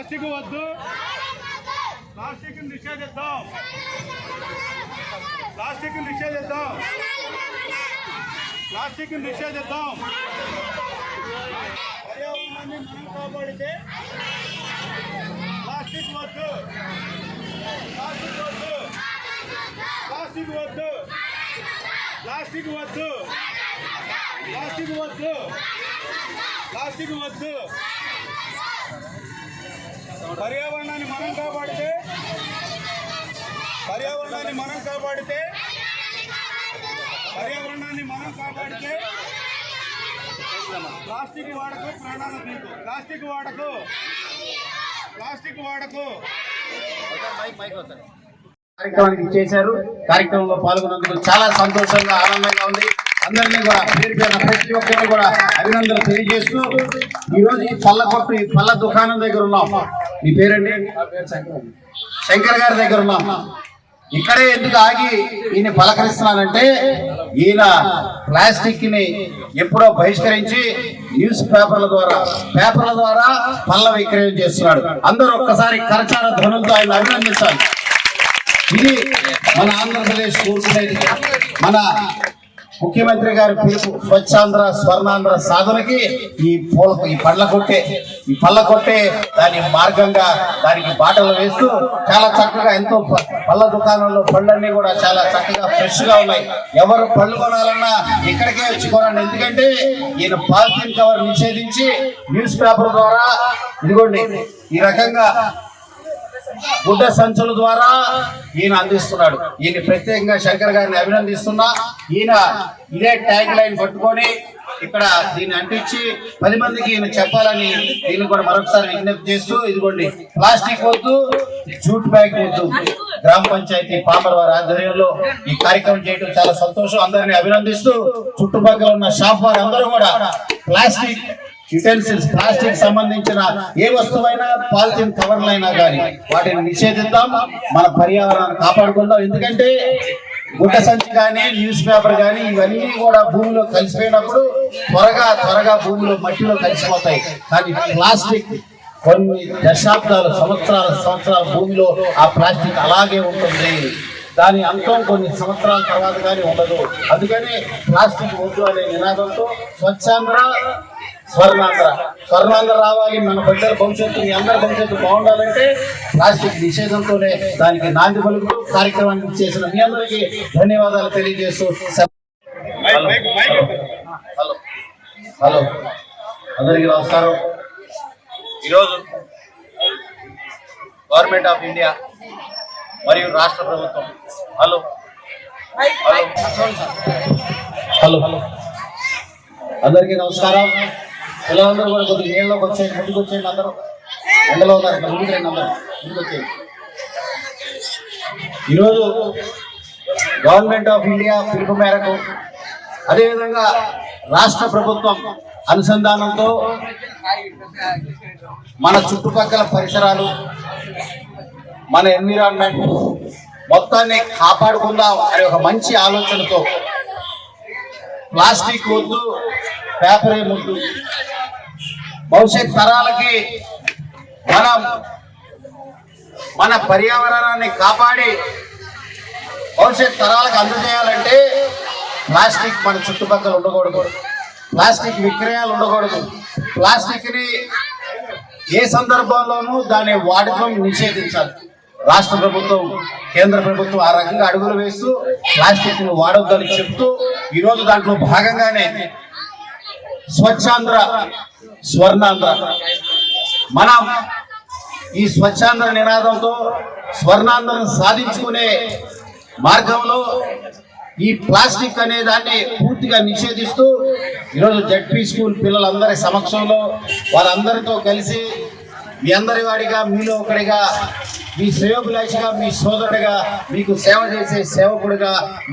Plastic వద్దు, plastic నిషేధిద్దాం, plastic నిషేధిద్దాం, plastic నిషేధిద్దాం. పర్యావరణాన్ని మనం కాపాడితే ప్లాస్టిక్ వద్దు, ప్లాస్టిక్ వద్దు, ప్లాస్టిక్ వద్దు, ప్లాస్టిక్ వద్దు, ప్లాస్టిక్ వద్దు, ప్లాస్టిక్ వద్దు. పర్యావరణాన్ని మనం కాపాడితే, పర్యావరణాన్ని మనం కాపాడితే, పర్యావరణాన్ని మనం కాపాడితే ప్లాస్టిక్ వాడకు, ప్రాణాలు తీకు. ప్లాస్టిక్ వాడకు, ప్లాస్టిక్ వాడకు. కార్యక్రమానికి చేశారు. కార్యక్రమంలో పాల్గొన్నందుకు చాలా సంతోషంగా, ఆనందంగా ఉంది. అందరినీ కూడా పేరు పేరున ప్రతి ఒక్కరిని కూడా అభినందనలు తెలియజేస్తూ ఈరోజు ఈ పళ్ళ దుకాణం దగ్గర ఉన్నాం. మీ పేరండి? శంకర్ గారి దగ్గర ఉన్నాం. ఇక్కడే ఎందుకు ఆగి ఈయన పలకరిస్తున్నానంటే, ఈయన ప్లాస్టిక్ ని ఎప్పుడో బహిష్కరించి న్యూస్ పేపర్ల ద్వారా పళ్ళ విక్రయం చేస్తున్నాడు. అందరూ ఒక్కసారి కరచార ధ్వనులతో ఆయన అభినందించాలి. ఇది మన ఆంధ్రప్రదేశ్ కూర్చునేది. మన ముఖ్యమంత్రి గారి పిలుపు స్వచ్ఛాంధ్ర స్వర్ణాంధ్ర సాధనకి ఈ పళ్ళ కొట్టే దాని మార్గంగా దానికి బాటలు వేస్తూ చాలా చక్కగా, ఎంతో పళ్ళ దుకాణంలో పళ్ళన్నీ కూడా చాలా చక్కగా ఫ్రెష్ గా ఉన్నాయి. ఎవరు పళ్ళు కొనాలన్నా ఇక్కడికే వచ్చి కొనండి. ఎందుకంటే ఈయన పాలిథిన్ కవర్ నిషేధించి న్యూస్ పేపర్ ద్వారా ఇదిగోండి ఈ రకంగా గుడ్డ సంచుల ద్వారా ఈయన అందిస్తున్నాడు. ఈయన ప్రత్యేకంగా శంకర్ గారిని అభినందిస్తున్నా. ఈయన ఇదే ట్యాగ్ లైన్ పట్టుకొని ఇక్కడ దీన్ని అంటించి 10 మందికి ఈయన చెప్పాలని దీన్ని కూడా మరొకసారి విజ్ఞప్తి చేస్తూ, ఇదిగోండి ప్లాస్టిక్ వద్దు, జూట్ బ్యాగ్ వద్దు. గ్రామ పంచాయతీ పామర్ వారి ఆధ్వర్యంలో ఈ కార్యక్రమం చేయడం చాలా సంతోషం. అందరినీ అభినందిస్తూ చుట్టుపక్కల ఉన్న షాప్ వారు అందరూ కూడా ప్లాస్టిక్ యుటెన్సిల్స్, ప్లాస్టిక్ సంబంధించిన ఏ వస్తువైనా, పాలిథిన్ కవర్లైనా కానీ వాటిని నిషేధిద్దాం, మన పర్యావరణాన్ని కాపాడుకుందాం. ఎందుకంటే గుడ్డ సంచి కానీ, న్యూస్ పేపర్ కానీ ఇవన్నీ కూడా భూమిలో కలిసిపోయినప్పుడు త్వరగా భూమిలో మట్టిలో కలిసిపోతాయి. కానీ ప్లాస్టిక్ కొన్ని దశాబ్దాలు, సంవత్సరాల భూమిలో ఆ ప్లాస్టిక్ అలాగే ఉంటుంది. దాని అంతం కొన్ని సంవత్సరాల తర్వాత కానీ ఉండదు. అందుకని ప్లాస్టిక్ వద్దు అనే నినాదంతో స్వచ్ఛాంధ్ర స్వర్ణాంధ్ర రావాలి. మన బిడ్డల భవిష్యత్తు, మీ అందరి భవిష్యత్తు బాగుండాలంటే ప్లాస్టిక్ నిషేధంతోనే దానికి నాంది పలుకుతూ కార్యక్రమానికి చేసిన మీ అందరికీ ధన్యవాదాలు తెలియజేస్తూ. హలో అందరికీ నమస్కారం. ఈరోజు గవర్నమెంట్ ఆఫ్ ఇండియా మరియు రాష్ట్ర ప్రభుత్వం హలో అందరికీ నమస్కారం. పిల్లలందరూ కూడా కొద్దిగా నీళ్ళలోకి వచ్చేయండి, ముందుకు వచ్చేయండి. అందరూ ఎండలో ఉన్నారు, ముందుకు రండి, అందరూ ముందుకు వచ్చేయండి. ఈరోజు గవర్నమెంట్ ఆఫ్ ఇండియా పిలుపు మేరకు, అదేవిధంగా రాష్ట్ర ప్రభుత్వం అనుసంధానంతో మన చుట్టుపక్కల పరిసరాలు, మన ఎన్విరాన్మెంట్ మొత్తాన్ని కాపాడుకుందాం అనే ఒక మంచి ఆలోచనతో ప్లాస్టిక్ వద్దు, పేపరే ముద్దు, భవిష్యత్ తరాలకి మన పర్యావరణాన్ని కాపాడి భవిష్యత్ తరాలకు అందజేయాలంటే ప్లాస్టిక్ మన చుట్టుపక్కల ఉండకూడదు, ప్లాస్టిక్ విక్రయాలు ఉండకూడదు. ప్లాస్టిక్ని ఏ సందర్భంలోనూ దాని వాడకం నిషేధించాలి. రాష్ట్ర ప్రభుత్వం, కేంద్ర ప్రభుత్వం ఆ రకంగా అడుగులు వేస్తూ ప్లాస్టిక్ ను వాడొద్దని చెప్తూ ఈరోజు దాంట్లో భాగంగానే స్వచ్ఛాంధ్ర స్వర్ణాంధ్ర, మనం ఈ స్వచ్ఛాంధ్ర నినాదంతో స్వర్ణాంధ్రను సాధించుకునే మార్గంలో ఈ ప్లాస్టిక్ అనే దాన్ని పూర్తిగా నిషేధిస్తూ ఈరోజు జడ్పీ స్కూల్ పిల్లలందరి సమక్షంలో వారందరితో కలిసి మీ అందరి వాడిగా, మీలో ఒకడిగా, మీ శ్రేయోభిలాషిగా, మీ సోదరుడిగా, మీకు సేవ చేసే సేవకుడిగా, మీ